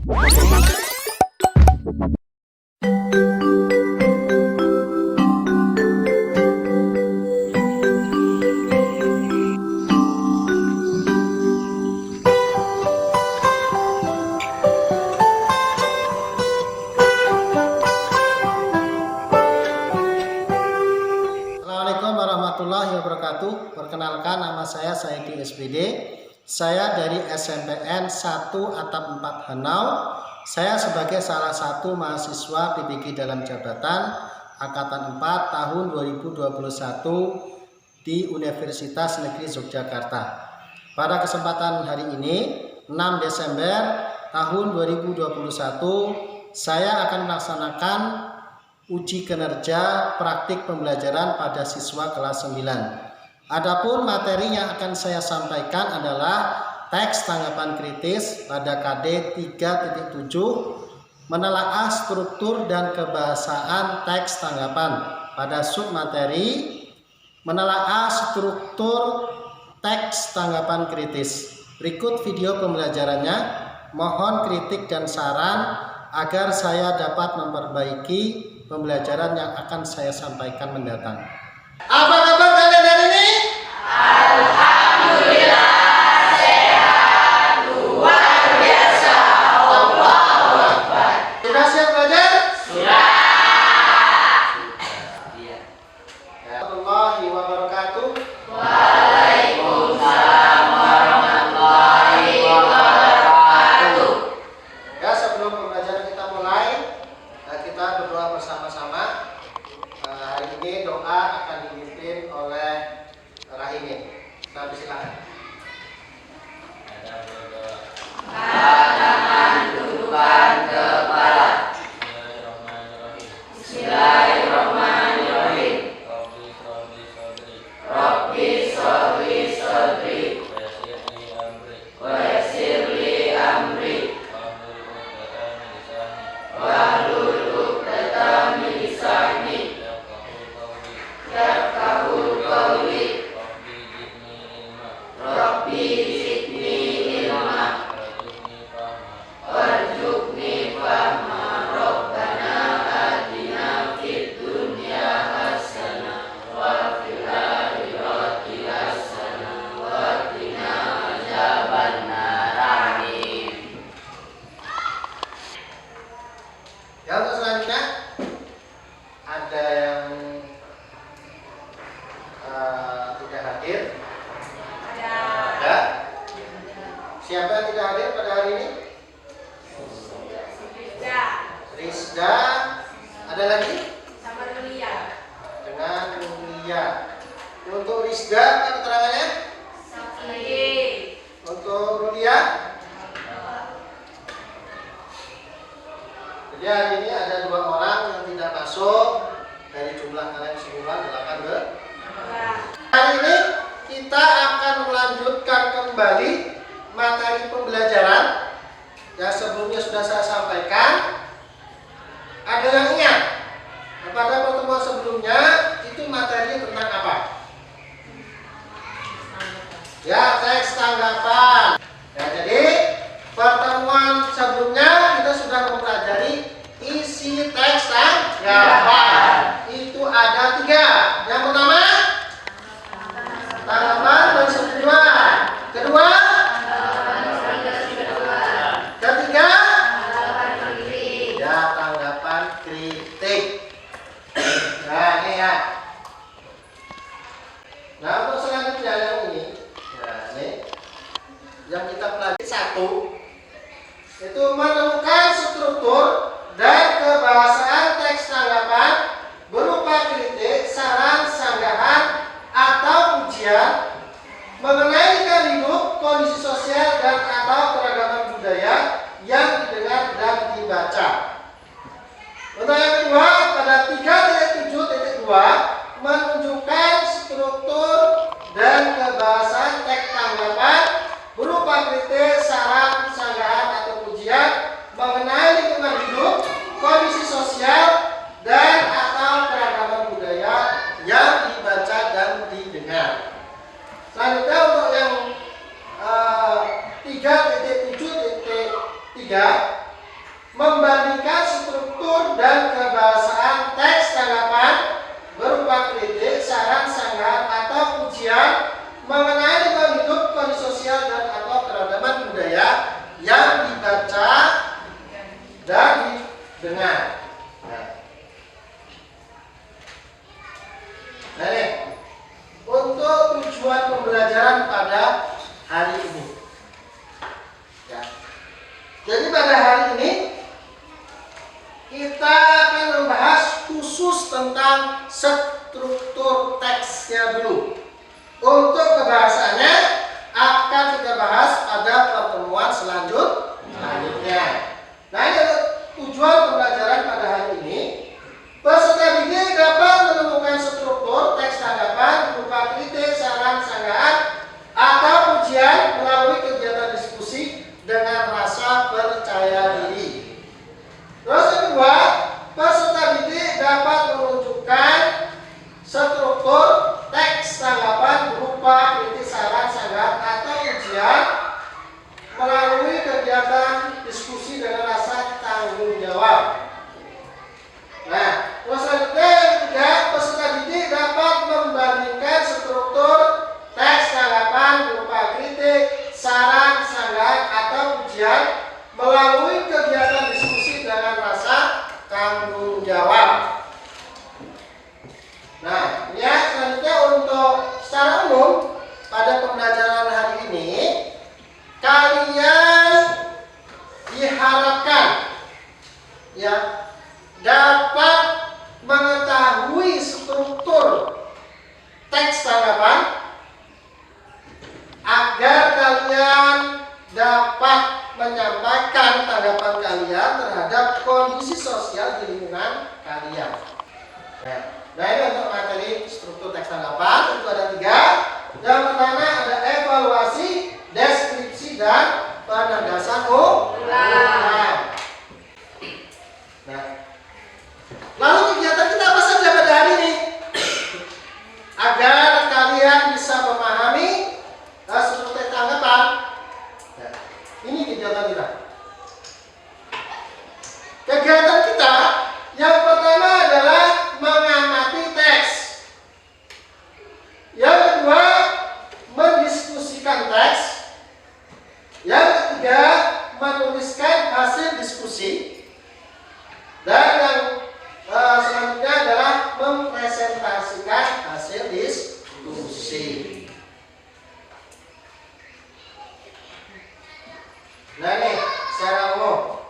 Assalamualaikum warahmatullahi wabarakatuh. Perkenalkan, nama saya Saidi SPD. Saya dari SMPN 1 Atap 4 Hanau. Saya sebagai salah satu mahasiswa PBG dalam jabatan Angkatan 4 tahun 2021 di Universitas Negeri Yogyakarta. Pada kesempatan hari ini, 6 Desember tahun 2021, saya akan melaksanakan uji kinerja praktik pembelajaran pada siswa kelas 9. Adapun materi yang akan saya sampaikan adalah teks tanggapan kritis pada KD 3.7, menelaah struktur dan kebahasaan teks tanggapan. Pada submateri, menelaah struktur teks tanggapan kritis. Berikut video pembelajarannya. Mohon kritik dan saran agar saya dapat memperbaiki pembelajaran yang akan saya sampaikan mendatang. Apa kabar kalian hari ini? Alhamdulillah sehat, luar biasa. Allahu Akbar. Sudah siap belajar? Sudah. Warahmatullahi wabarakatuh. Waalaikumsalam warahmatullahi wabarakatuh. Ya, sebelum pembelajaran kita mulai, kita berdoa bersama-sama. Hari ini doa akan dipimpin oleh Rahimi. Nah, silakan. Tangan tundukkan kepala. Bismillahirrahmanirrahim. Rabbi sholli sholli wa yassir li amri wahlul 'uqdatam min lisani yafqahu qawli. Rabbi zidni ilma warzuqni fahma. Rabbana atina fid dunya hasanah wa fil akhirati hasanah wa qina adzabannar. Amin. Ya, untuk selanjutnya ada yang tidak hadir. Ada. Siapa yang tidak hadir pada hari ini? Rizda. Ada lagi? Dengan Mulia. Untuk Rizda apa keterangannya? Untuk Rulia? Jadi hari ini ada 2 orang yang tidak masuk dari jumlah kalian semua 8 ke. Hari ini kita akan melanjutkan kembali materi pembelajaran yang sebelumnya sudah saya sampaikan. Ada yang ingat? Pada pertemuan sebelumnya itu materinya tentang apa? Ya, teks tanggapan. Ya, jadi pertemuan sebelumnya kita sudah mempelajari isi teks tanggapan. Itu ada 3. Yang pertama, tanggapan persetujuan. Kedua, ketiga, ya, tanggapan kritik. Nah, ini ya. Nah, untuk selanjutnya yang ini, nah ini yang kita pelajari 1, itu menemukan struktur dan kebahasaan teks tanggapan berupa kritik, saran, sanggahan, atau ujian mengenai lingkungan hidup, kondisi sosial, dan atau keragaman budaya yang didengar dan dibaca. Untuk yang kedua, pada 3.7.2 menunjukkan struktur dan kebahasaan teks tanggapan berupa kritik, saran, sanggahan, atau ujian mengenai lingkungan hidup, kondisi sosial, dan atau keragaman budaya yang dibaca dan didengar. Selanjutnya untuk yang 3.7.3 membandingkan struktur dan kebahasaan teks tanggapan berupa kritik, saran, sanggahan, atau pujian mengenai lingkungan hidup, kondisi sosial, dan atau keragaman budaya yang dibaca dan didengar. Nah, nih, untuk tujuan pembelajaran pada hari ini. Ya. Jadi pada hari ini kita akan membahas khusus tentang struktur teksnya dulu. Untuk kebahasannya akan kita bahas pada pertemuan selanjutnya. Nah, ini tujuan pembelajaran pada hari ini. Peserta didik dapat menemukan struktur teks tanggapan berupa kritik, saran, sanggahan, atau pujian melalui kegiatan diskusi dengan rasa percaya diri. Terus yang kedua, peserta didik dapat menunjukkan struktur teks tanggapan berupa kritik, saran, sanggahan, atau pujian melalui kegiatan diskusi dengan rasa tanggung jawab. Nah, terus selanjutnya yang ketiga, peserta didik dapat membandingkan struktur teks tanggapan berupa kritik, saran, sanggahan, atau pujian melalui kegiatan diskusi dengan rasa tanggung jawab. Nah, ya selanjutnya untuk secara umum pada pembelajaran hari ini kalian diharapkan ya dapat mengetahui struktur teks tanggapan agar kalian dapat menyampaikan tanggapan kalian terhadap kondisi sosial di lingkungan kalian. Nah, ini untuk materi struktur teks tanggapan itu ada 3. Yang pertama ada evaluasi, deskripsi, dan penegasan ulang. Nah, lalu kegiatan kita apa saja pada hari ini? Agar kalian bisa memahami struktur teks tanggapan. Nah, ini kegiatan kita. Kegiatan kita yang pertama adalah mengamati teks. Yang kedua, mendiskusikan teks. Yang ketiga, menuliskan hasil diskusi. Dan yang selanjutnya adalah mempresentasikan hasil diskusi. Nah, nih secara umum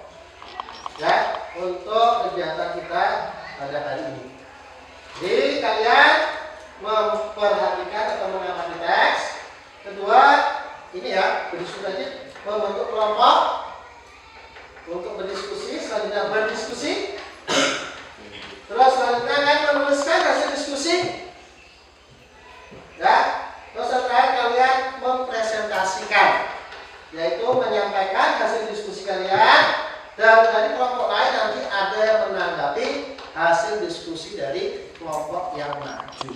ya untuk kegiatan kita pada hari ini. Jadi kalian memperhatikan atau mengamati teks. Kedua, ini ya berdiskusi, membentuk kelompok untuk berdiskusi, selanjutnya berdiskusi. Terus selanjutnya kalian menuliskan hasil diskusi. Ya, terus terakhir kalian mempresentasikan, yaitu menyampaikan hasil diskusi kalian. Dan dari kelompok lain nanti ada yang menanggapi hasil diskusi dari kelompok yang maju.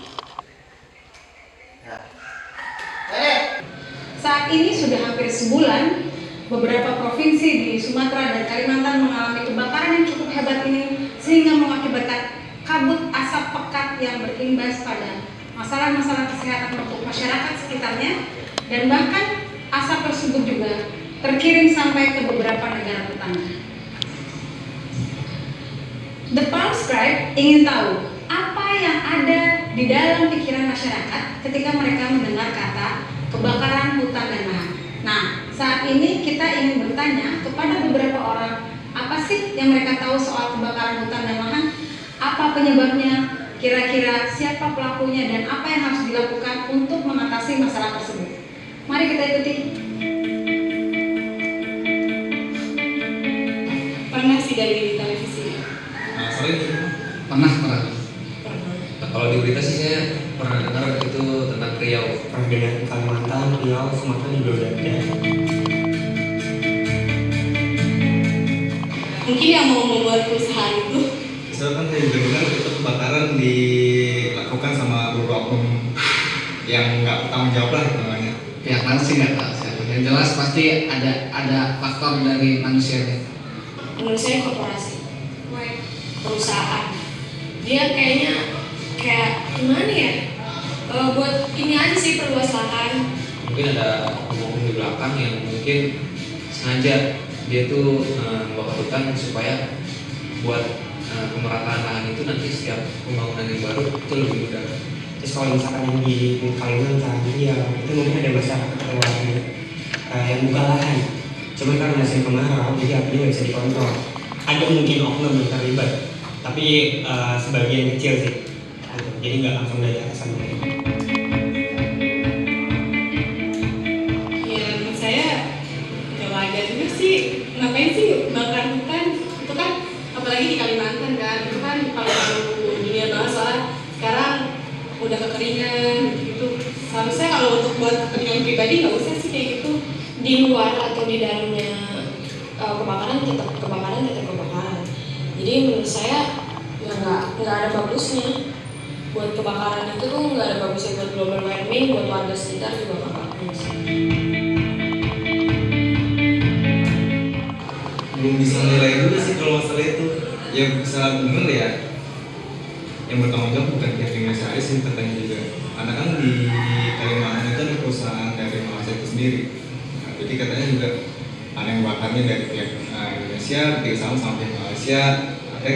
Nah, ini. Saat ini sudah hampir sebulan, beberapa provinsi di Sumatera dan Kalimantan mengalami kebakaran yang cukup hebat ini, sehingga mengakibatkan kabut asap pekat yang berimbas pada masalah-masalah kesehatan untuk masyarakat sekitarnya, dan bahkan asap tersebut juga terkirim sampai ke beberapa negara tetangga. The Palm Scribe ingin tahu apa yang ada di dalam pikiran masyarakat ketika mereka mendengar kata kebakaran hutan dan lahan. Nah, saat ini kita ingin bertanya kepada beberapa orang, apa sih yang mereka tahu soal kebakaran hutan dan lahan? Apa penyebabnya? Kira-kira siapa pelakunya dan apa yang harus dilakukan untuk mengatasi masalah tersebut? Mari kita ikuti. Pernah sih dari televisi? Pernah. Kalau di berita sih saya pernah dengar itu tentang Riau. Pernah dengar Kalimantan, Riau, Sumatera juga udah ada. Mungkin yang mau membuat perusahaan itu. Saya kan saya juga dengar itu kebakaran dilakukan sama beberapa oknum yang nggak bertanggung jawab lah namanya. Pihak mana sih nggak tahu. Yang jelas pasti ada faktor dari manusianya. menurut saya korporasi, perusahaan. Dia kayaknya gimana ya? Buat ini aja sih, perluas lahan. Mungkin ada ngomong di belakang yang mungkin sengaja dia tuh membawa hutan supaya buat pemerataan lahan itu nanti setiap pembangunan yang baru itu lebih mudah. Terus kalau misalkan yang di Kalimantan ya itu mungkin ada masyarakat keluarga yang buka lahan, cuma karena musim kemarau jadi apinya nggak bisa dikontrol. Ada mungkin oknum yang terlibat, tapi sebagian kecil sih, jadi nggak langsung dari atasan mereka. Ya menurut saya ya wajar juga sih, ngapain sih bakar hutan itu kan, apalagi di Kalimantan kan, itu kan kalau dunia banget soalnya sekarang udah kekeringan gitu. Seharusnya kalau untuk buat kepentingan pribadi nggak usah sih kayak gitu. Di luar atau di dalamnya kebakaran tetap kebakaran. Jadi menurut saya ya nggak ada bagusnya. Buat kebakaran itu tuh nggak ada bagusnya buat global warming, buat warga sekitar juga nggak bagus. Belum bisa nilai juga sih kalau masalah itu. Ya salah bener ya. Yang bertanggung jawab bukan pihak Indonesia sih katanya juga. Karena kan di Kalimantan itu ada perusahaan dari Malaysia itu sendiri. Nah, jadi katanya juga ada yang bakarnya dari pihak Indonesia, bekerja sama pihak Malaysia. Ada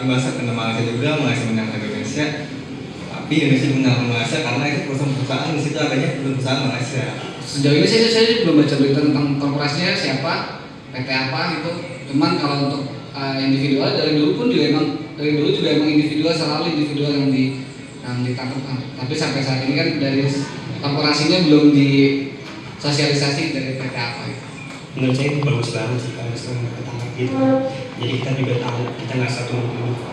imbasnya kena Malaysia juga, Malaysia menyalahkan Indonesia. Tapi Indonesia menyalahkan Malaysia karena itu perusahaan di situ adanya perusahaan Malaysia. Sejauh ini saya belum baca berita tentang korporasinya siapa, PT apa gitu. Cuman kalau untuk individual dari dulu pun juga emang individual, selalu individual yang ditangkap. Tapi sampai saat ini kan dari korporasinya belum disosialisasi dari PT apa gitu. Menurut saya itu bagus banget sih kalau misalnya ketangkap gitu. Jadi kita juga tahu kita nggak satu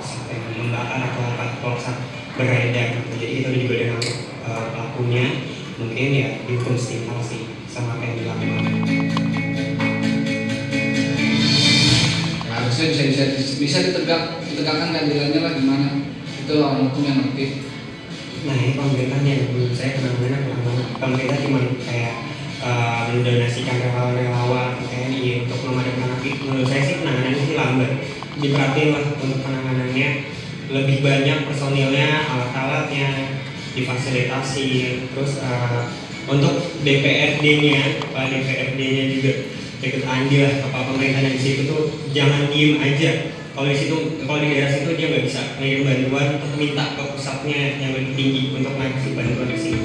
sampai membakar atau apa kalau beredar gitu. Jadi kita juga udah nangkep pelakunya, mungkin ya dihukum setimpal sih sama apa yang dilakukan. Harusnya bisa ditegakkan keadilannya lah, gimana itu orang hukum yang ngerti. Nah ini pemerintahnya menurut saya kemana-mana pemerintah cuma kayak mendonasikan relawan TNI untuk memadamkan api. Menurut saya sih penanganannya sih lambat, diperhatiin lah untuk penanganannya, lebih banyak personilnya, alat-alatnya difasilitasi. Terus untuk DPRD-nya, Pak DPRD-nya juga ikut andil lah. Kepala pemerintahan di situ tuh jangan diem aja. Kalau di daerah situ dia nggak bisa ngirim bantuan, untuk minta ke pusatnya yang lebih tinggi untuk ngasih bantuan ke sini.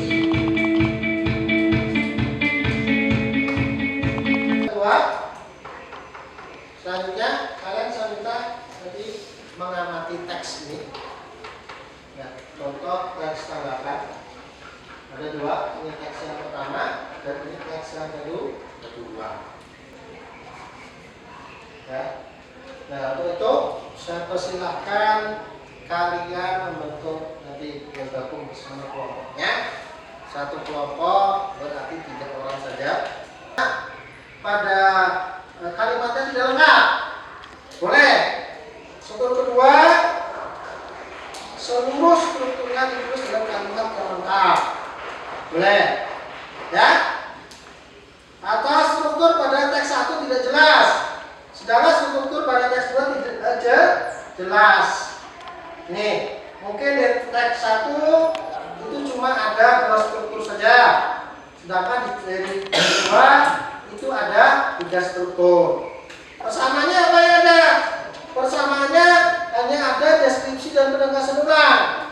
Selanjutnya kalian saya minta tadi mengamati teks ini. Ya, contoh teks tanggapan. Ada dua, ini teks yang pertama dan ini teks yang kedua. Ya. Nah, untuk itu saya persilahkan kalian membentuk nanti bergabung bersama kelompoknya. Satu kelompok berarti 3 orang saja. Pada kalimatnya tidak lengkap, boleh. Struktur kedua, seluruh strukturnya ditulis dalam kalimat yang lengkap, boleh. Ya. Atau struktur pada teks 1 tidak jelas, sedangkan struktur pada teks 2 tidak jelas. Nih, mungkin di teks 1 itu cuma ada 2 struktur saja, sedangkan di teks 2 itu ada 3 struktur. Persamaannya apa yang ada? Persamaannya hanya ada deskripsi dan penegasan ulang.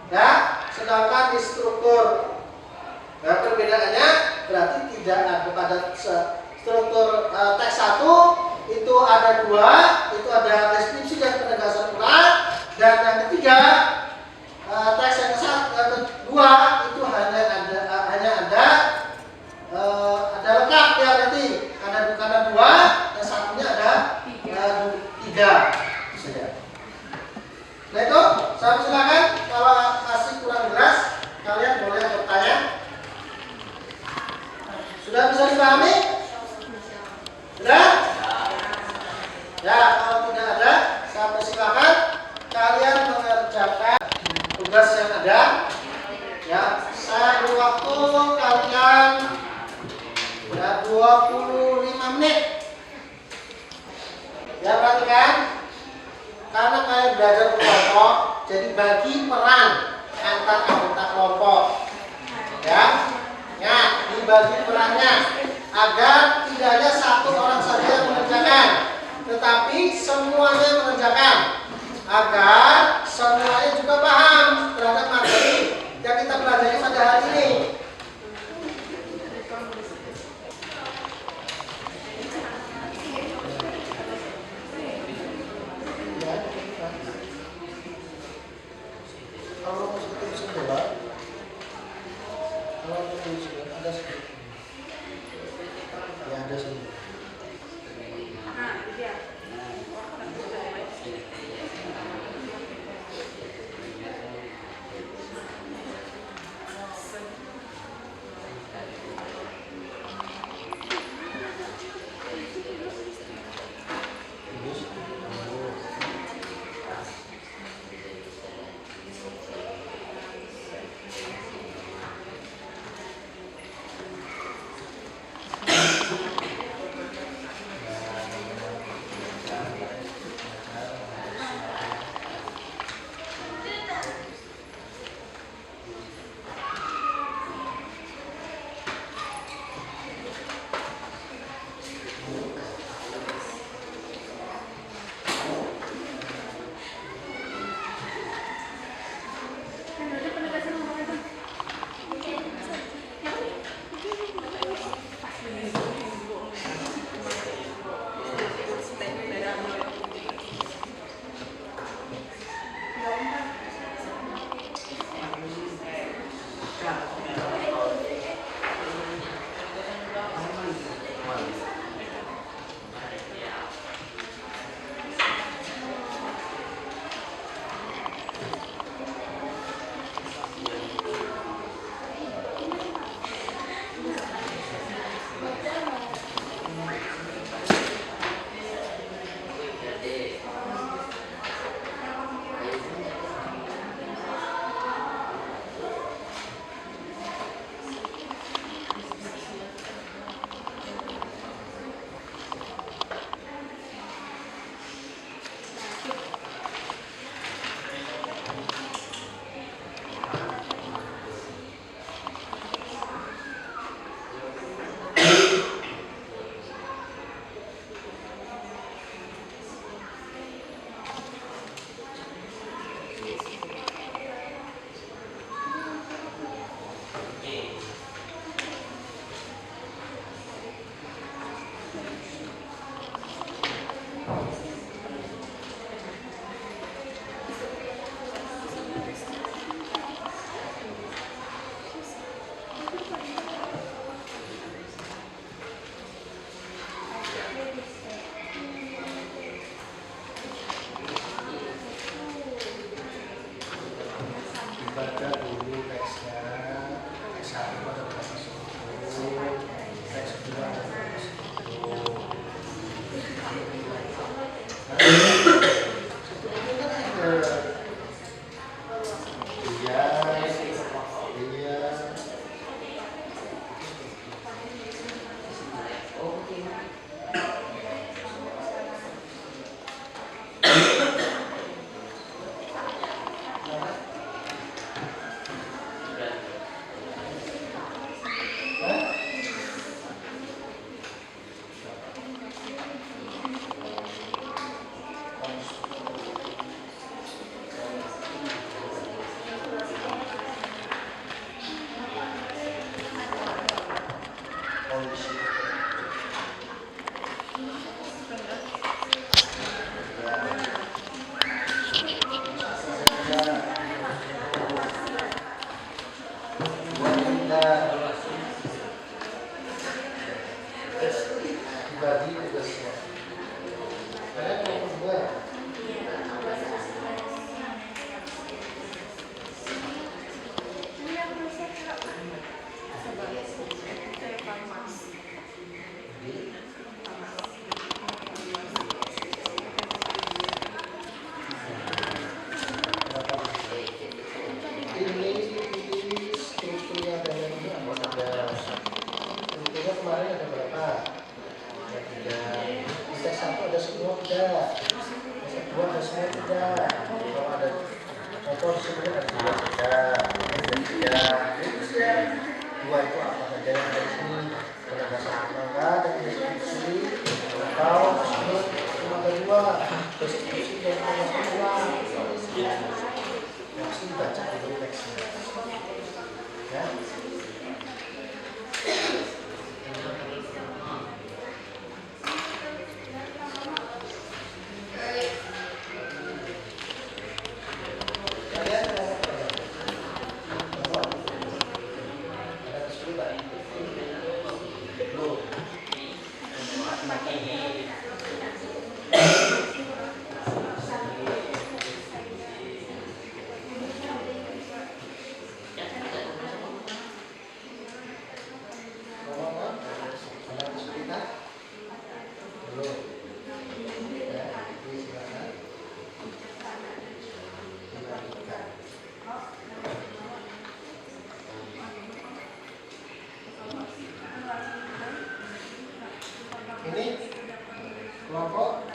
Ya, sedangkan di struktur perbedaannya berarti tidak ada. Pada struktur teks 1 itu ada 2, itu ada deskripsi dan penegasan ulang, dan yang ketiga teks yang kedua itu hanya ada lengkap ya, berarti karena 2, yang satunya ada 3 saja. Nah itu saya silakan, kalau masih kurang jelas kalian boleh bertanya. Sudah bisa dipahami? Sudah? Ya, kalau tidak ada saya persilakan kalian mengerjakan tugas yang ada. Ya, saya beri waktu kalian 25 menit belajar kelompok, jadi bagi peran antar anggota kelompok. Ya, dibagi perannya agar tidak hanya satu orang saja yang mengerjakan, tetapi semuanya mengerjakan, agar semuanya juga paham terhadap materi yang kita pelajari pada hari ini. Kalau musik sekolah, kalau musik ada sedikit, ya ada sedikit. Baca dulu teksnya, teks 1 pada bahasa Solo, teks 2 pada bahasa Solo. Dibagi tugasnya. Kalian kelompok 2 ya? Ini strukturnya ada yang ini ada. Strukturnya kemarin ada berapa? Ada 3. Di tes 1 ada semua tidak? Dua hasilnya tidak. Kalau ada contoh sebenarnya ada dua saja. Dua itu apa saja yang ada di sini? Penegasan tenaga dan deskripsi atau cuma ada dua. Deskripsi dan penegasan dua. Langsung baca dulu teksnya. Ya. Ini kelompok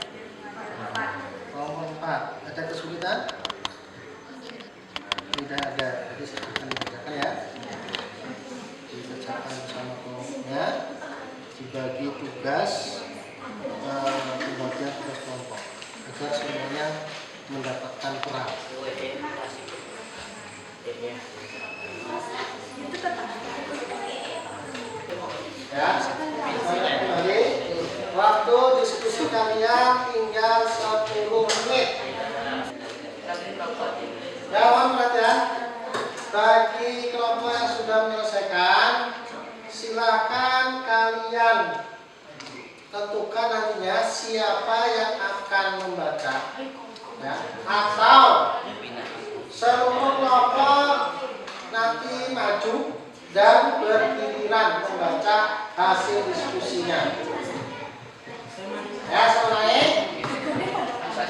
4. Ada kesulitan? Tidak ada. Jadi saya akan dibacakan ya. Dibacakan bersama kelompoknya. Dibagi tugas, pembagian tugas kelompok agar semuanya mendapatkan peran. Ya, kembali. Waktu diskusi kalian tinggal 10 menit. Ya, mohon perhatian. Bagi kelompok yang sudah menyelesaikan, silakan kalian tentukan nantinya siapa yang akan membaca, ya, atau seluruh kelompok nanti maju dan bergiliran membaca hasil diskusinya. Ya, selesai.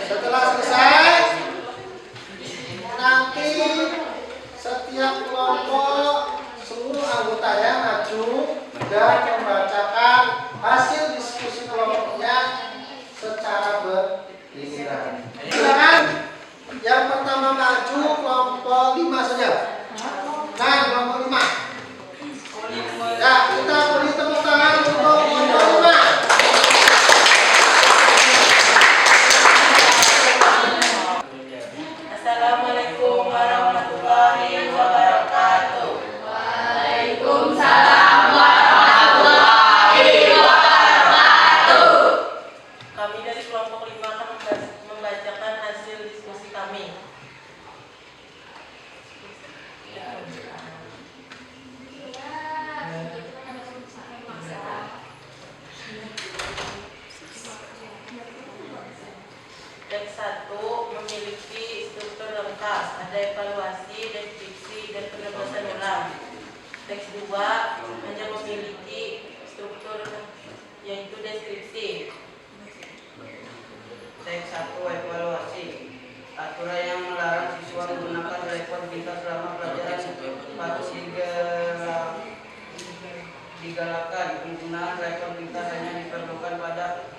Setelah selesai, nanti setiap kelompok seluruh anggotanya maju dan membacakan hasil diskusi kelompoknya secara bergiliran. Silakan. Yang pertama maju kelompok 5 saja. Nah, kelompok 5. Ya, kita beri tepuk tangan untuk kelompok 5. Assalamualaikum warahmatullahi wabarakatuh. Waalaikumsalam warahmatullahi wabarakatuh. Kami dari kelompok 5 akan membacakan hasil diskusi kami. Teks 1 memiliki struktur lengkap, ada evaluasi, deskripsi, dan penegasan ulang. Teks 2 hanya memiliki struktur yaitu deskripsi. Teks 1 evaluasi. Aturan yang melarang siswa menggunakan telepon pintar selama pelajaran patut digalakkan. Penggunaan telepon pintar hanya diperlukan pada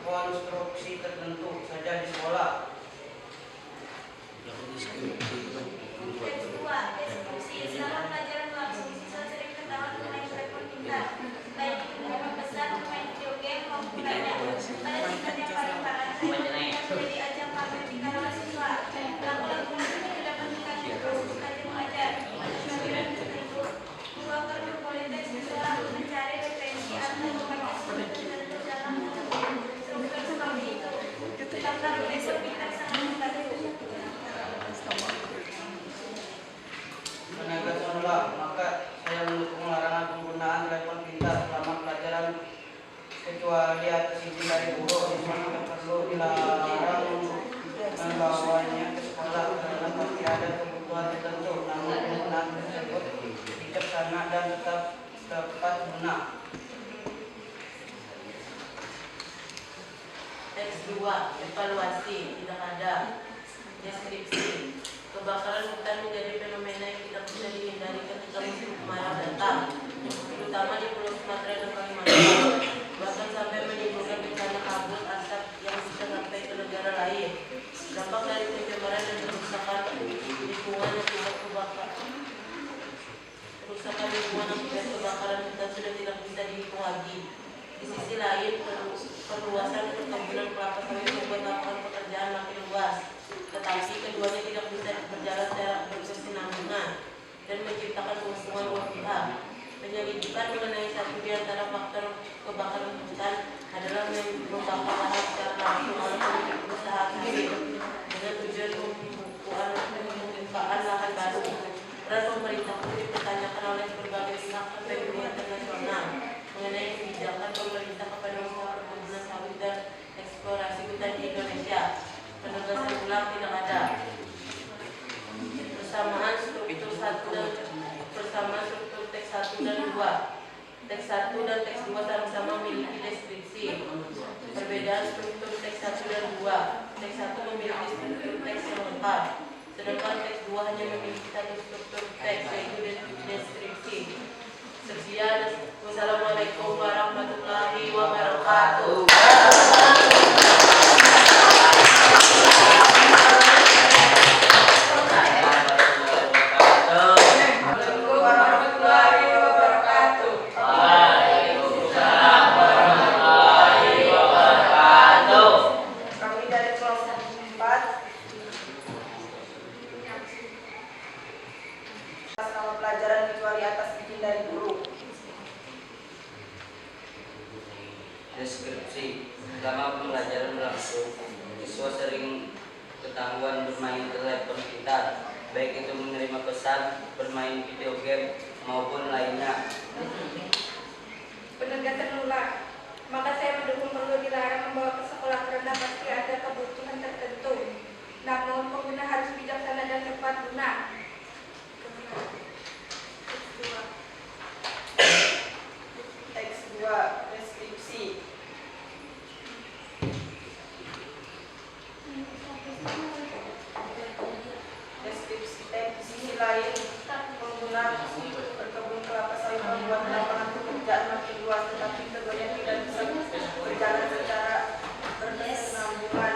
konstruksi tertentu saja di sekolah. Teks 2 deskripsi. Selama pelajaran berlangsung, siswa sering ketahuan bermain telepon pintar, baik itu dengan pesan, bermain video game maupun lainnya. Pada tingkat yang paling parah, telepon pintar menjadi ajang pamer di kalangan siswa. Laku-laku ini dapat mengganggu proses belajar mengajar. Sebagai bentuk itu, ruang berkualitas siswa mencari referensi atau memakai sumber tertentu dalam struktur seperti itu. Karena telepon pintar sangat membantu. Penegasan ulang, maka saya mendukung larangan penggunaan telepon pintar selama pelajaran kecuali atas izin dari guru. Siswa tidak perlu dilarang membawanya ke sekolah karena pasti ada kebutuhan tertentu. Namun penggunaan tersebut bijaksana dan tetap tepat guna. Teks 2 evaluasi, tidak ada. Deskripsi. Kebakaran hutan menjadi fenomena yang tidak bisa dihindari ketika musim kemarau datang, terutama di Pulau Sumatera dan Kalimantan, bahkan sampai menimbulkan bencana kabut asap yang bisa sampai ke negara lain. Di sisi lain, perluasan perkebunan kelapa sawit membuat lapangan pekerjaan makin luas, tetapi keduanya tidak bisa berjalan secara berkesinambungan dan menciptakan keuntungan dua pihak. Penyelidikan mengenai satu di antara faktor kebakaran hutan adalah membakar lahan secara langsung oleh pemilik usaha sawit dengan tujuan pembukaan lahan baru. Peran pemerintah pun dipertanyakan oleh berbagai pihak sampai dunia internasional mengenai kebijakan pemerintah kepada usaha perkebunan sawit dan eksplorasi hutan di Indonesia. Penegasan ulang tidak ada. Persamaan struktur teks 1 dan 2. Teks 1 dan teks 2 sama-sama memiliki deskripsi. Perbedaan struktur teks 1 dan 2. Teks 1 memiliki struktur teks yang lengkap, sedangkan teks 2 hanya memiliki satu struktur teks, yaitu deskripsi. Sekian. Wassalamualaikum warahmatullahi wabarakatuh. Deskripsi. Selama pembelajaran berlangsung, siswa sering ketahuan bermain telepon pintar, baik itu menerima pesan, bermain video game, maupun lainnya. Penegasan ulang. Maka saya mendukung perlu dilarang membawa ke sekolah karena pasti ada kebutuhan tertentu. Namun pengguna harus bijaksana dan tepat guna. Teks 2. Deskripsi. Deskripsi teks. Di sisi lain, pengguna berkebun kelapa sawit membuat lapangan pekerjaan makin luas, tetapi keduanya tidak bisa berjalan secara berkesinambungan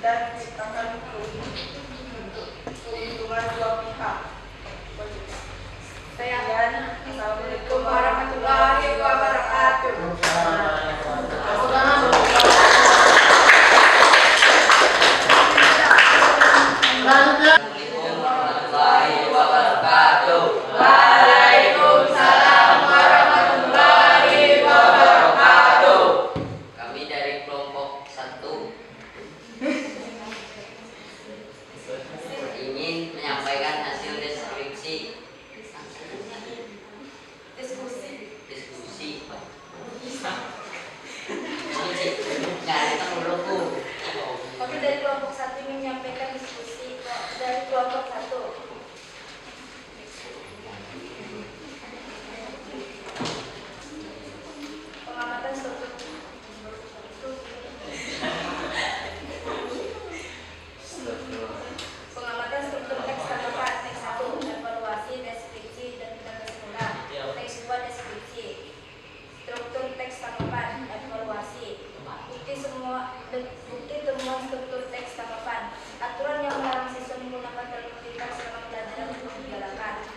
dan menciptakan keuntungan dua pihak. Assalamualaikum warahmatullahi wabarakatuh. Waalaikumsalam warahmatullahi wabarakatuh. Kami dari kelompok 1 ingin menyampaikan hasil deskripsi. Diskusi. Kami dari kelompok 1 ingin menyampaikan diskusi dari kelompok 1. Pengamatan struktur teks tanggapan. Teks 1 evaluasi, deskripsi, dan penegasan ulang. Teks 2 deskripsi. Struktur teks tanggapan, evaluasi. Bukti temuan struktur teks tanggapan. Aturan yang melarang siswa menggunakan telepon pintar selama pelajaran untuk digalakan.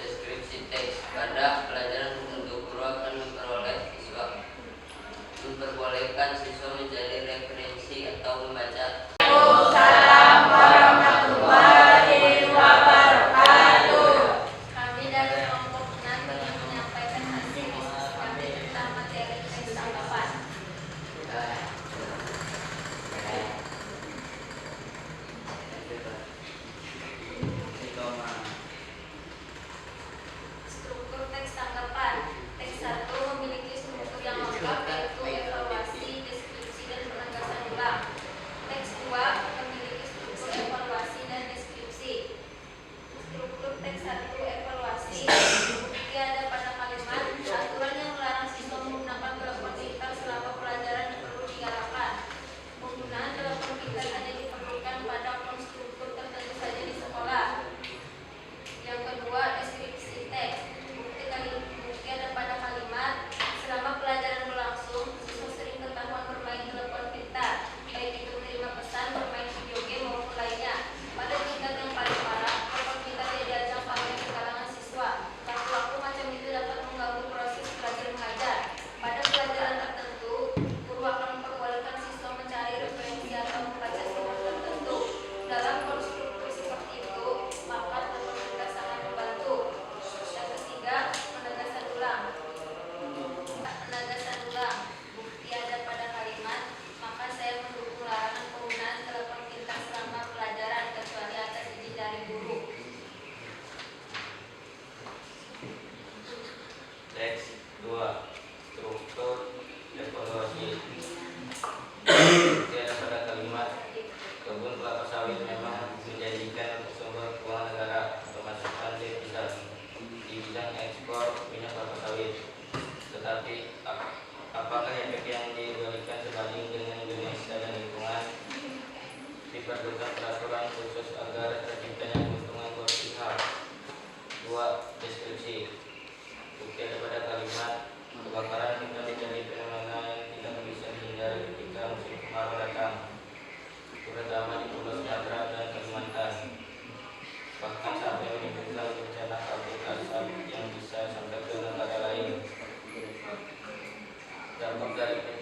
Deskripsi teks pada pelajaran untuk guru akan memperoleh siswa, memperbolehkan siswa menjadi referensi atau membaca. Waalaikumsalam warahmatullahi wabarakatuh. Kami dari kelompok 6 ingin menyampaikan hasil diskusi kami tentang materi teks tanggapan. Struktur teks tanggapan. Teks 1 memiliki struktur yang lengkap, yaitu evaluasi, deskripsi, dan penegasan ulang. Teks 2 memiliki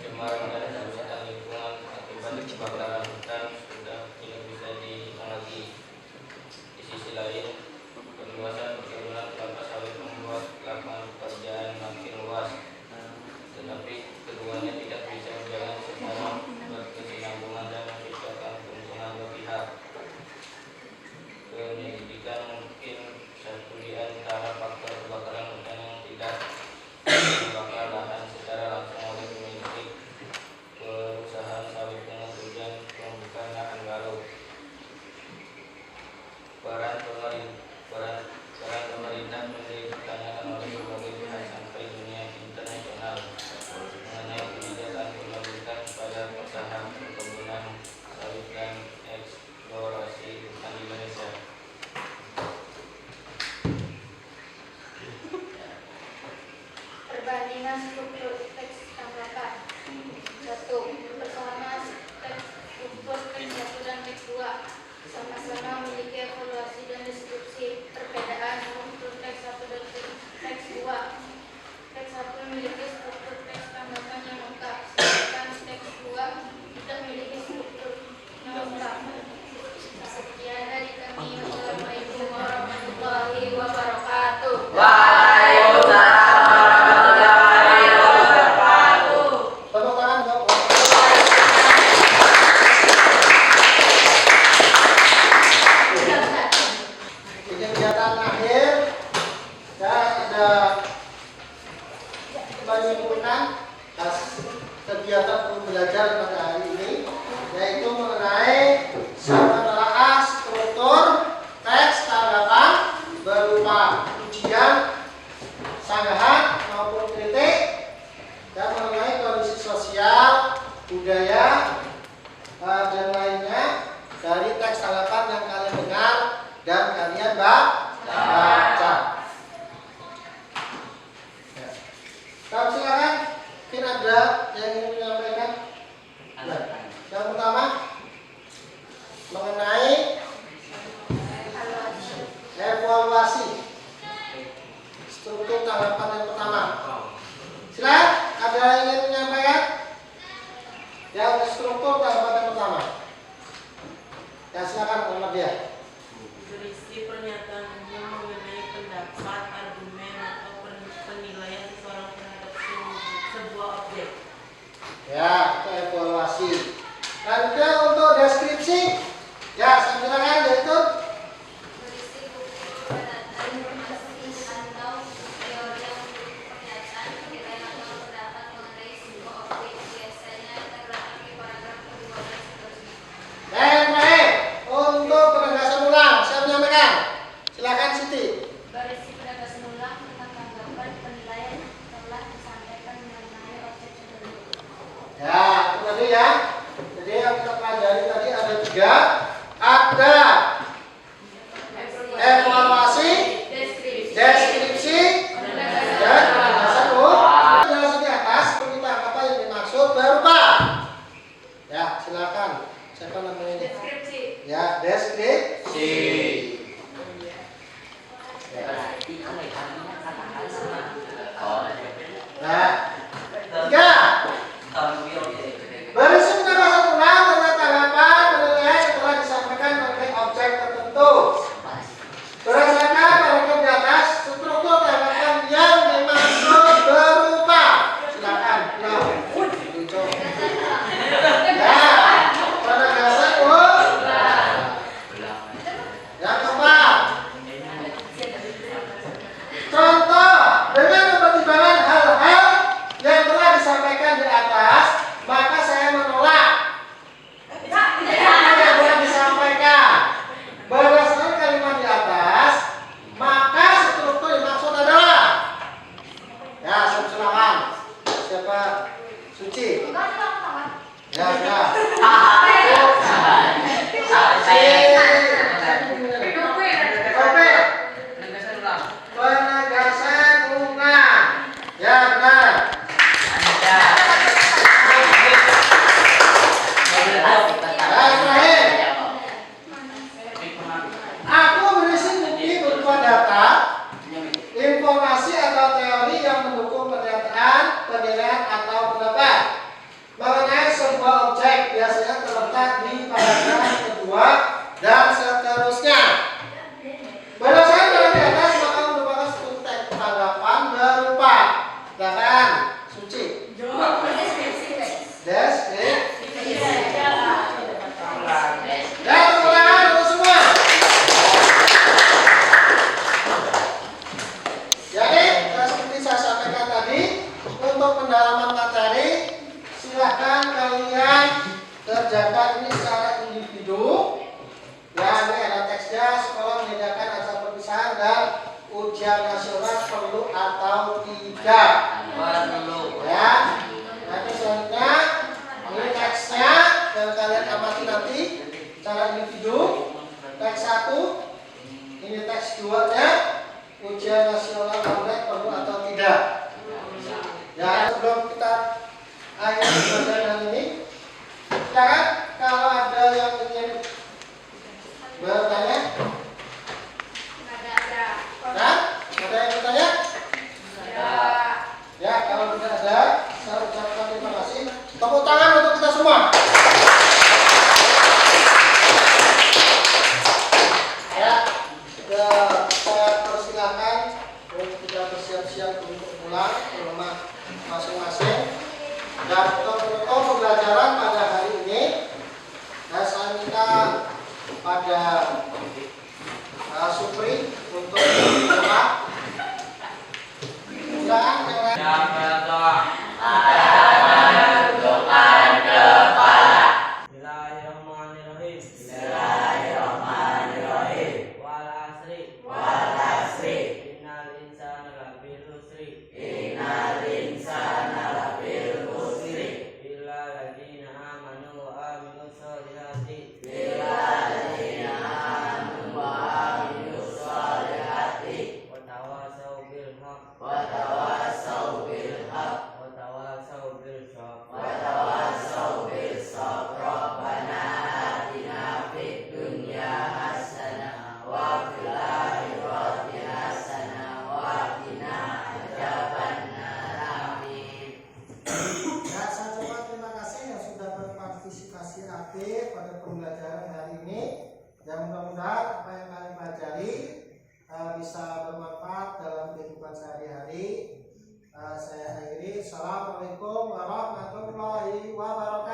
pencemaran dan kerusakan lingkungan akibat kebakaran hutan sudah tidak bisa dihitung lagi. Di sisi lain, perluasan perkebunan kelapa sawit membuat lapangan pekerjaan makin luas, tetapi keduanya tidak bisa berjalan secara berkesinambungan dan menciptakan keuntungan dua pihak. Penyelidikan mungkin satu di antara faktor kebakaran hutan yang tidak membakar lahan secara langsung oleh pemilik perusahaan sawit dengan tujuan membuka lahan baru. Peran pemerintah menjadi ditanyakan oleh berbagai pihak sampai dunia internasional mengenai kebijakan pemerintah pada usaha perkebunan sawit dan eksplorasi hutan di Indonesia. Perbandingan struktur teks tanggapan. 1. Bersama teks struktur teks 1 dan teks 2 sama-sama memiliki evaluasi dan deskripsi. Perbedaan struktur teks 1 dan teks 2. Teks 1 memiliki struktur teks tanggapan yang lengkap, sedangkan teks 2 tidak memiliki struktur yang lengkap. Sekian dari kami. Wassalamualaikum warahmatullahi wabarakatuh. Tepuk tangan dong. Di kegiatan akhir saya ada menyimpulkan kegiatan pembelajaran pada hari ini, yaitu mengenai menelaah struktur teks tanggapan berupa ujian, sanggahan maupun kritik, dan mengenai kondisi sosial, budaya, dan lainnya dari teks tanggapan yang kalian dengar dan kalian baca. Ya. Kamu silakan, mungkin ada yang ingin menyampaikan. Ya. Yang pertama mengenai evaluasi struktur tanggapan yang pertama. Silakan, ada yang ingin menyampaikan? Yang struktur tanggapan yang pertama. Ya, silakan Muhammad dia. Berisi pernyataan umum mengenai pendapat, argumen, atau penilaian seseorang terhadap sebuah objek. Ya, itu evaluasi. Dan juga untuk deskripsi, ya, silakan yaitu Berisi buku data informasi atau teori yang pernyataan, penilaian atau pendapat mengenai sebuah objek, biasanya terletak di paragraf kedua dan seterusnya. yang baik. Untuk penegasan ulang, saya menyampaikan. Silakan Siti. Berisi penegasan ulang tentang tanggapan penilaian telah disampaikan mengenai objek sebelumnya. Ya, itu tadi ya. Jadi yang kita pelajari tadi ada 3. Ada evaluasi, deskripsi, dan penegasan ulang. Penjelasan di atas kita apa yang dimaksud berupa. Ya, silakan. Siapa namanya? Deskripsi. Ya, deskripsi. Nah, 3. Berisi penegasan ulang tentang tanggapan penilaian yang telah disampaikan mengenai objek tertentu. Berdasarkan paragraf di atas, struktur tanggapan yang dimaksud berupa. Silakan. Nah, ya, penegasan ulang. Ya, tepuk tangan untuk semua. Jadi, seperti saya sampaikan tadi, untuk pendalaman materi, silakan kalian kerjakan ini secara individu. Ya, ini ada teksnya, sekolah menyediakan acara perpisahan dan ujian nasional perlu atau tidak. Ya, nanti selanjutnya ini teksnya dan kalian amati nanti secara individu. Teks 1, ini teks 2-nya, ujian nasional perlu atau tidak. Ya, sebelum kita akhiri pelajaran ini, silakan kalau ada yang ingin bertanya. Nah, ada yang bertanya? Ya, kalau tidak ada, saya ucapkan terima kasih. Tepuk tangan untuk kita semua. Ya, saya persilakan untuk kita bersiap-siap untuk pulang ke rumah masing-masing. Dan untuk pembelajaran pada hari ini, saya minta pada Supri untuk berdoa. Silakan yang lain. Partisipasi aktif pada pembelajaran hari ini. Dan mudah-mudahan apa yang kalian pelajari bisa bermanfaat dalam kehidupan sehari-hari. Saya akhiri. Assalamualaikum warahmatullahi wabarakatuh.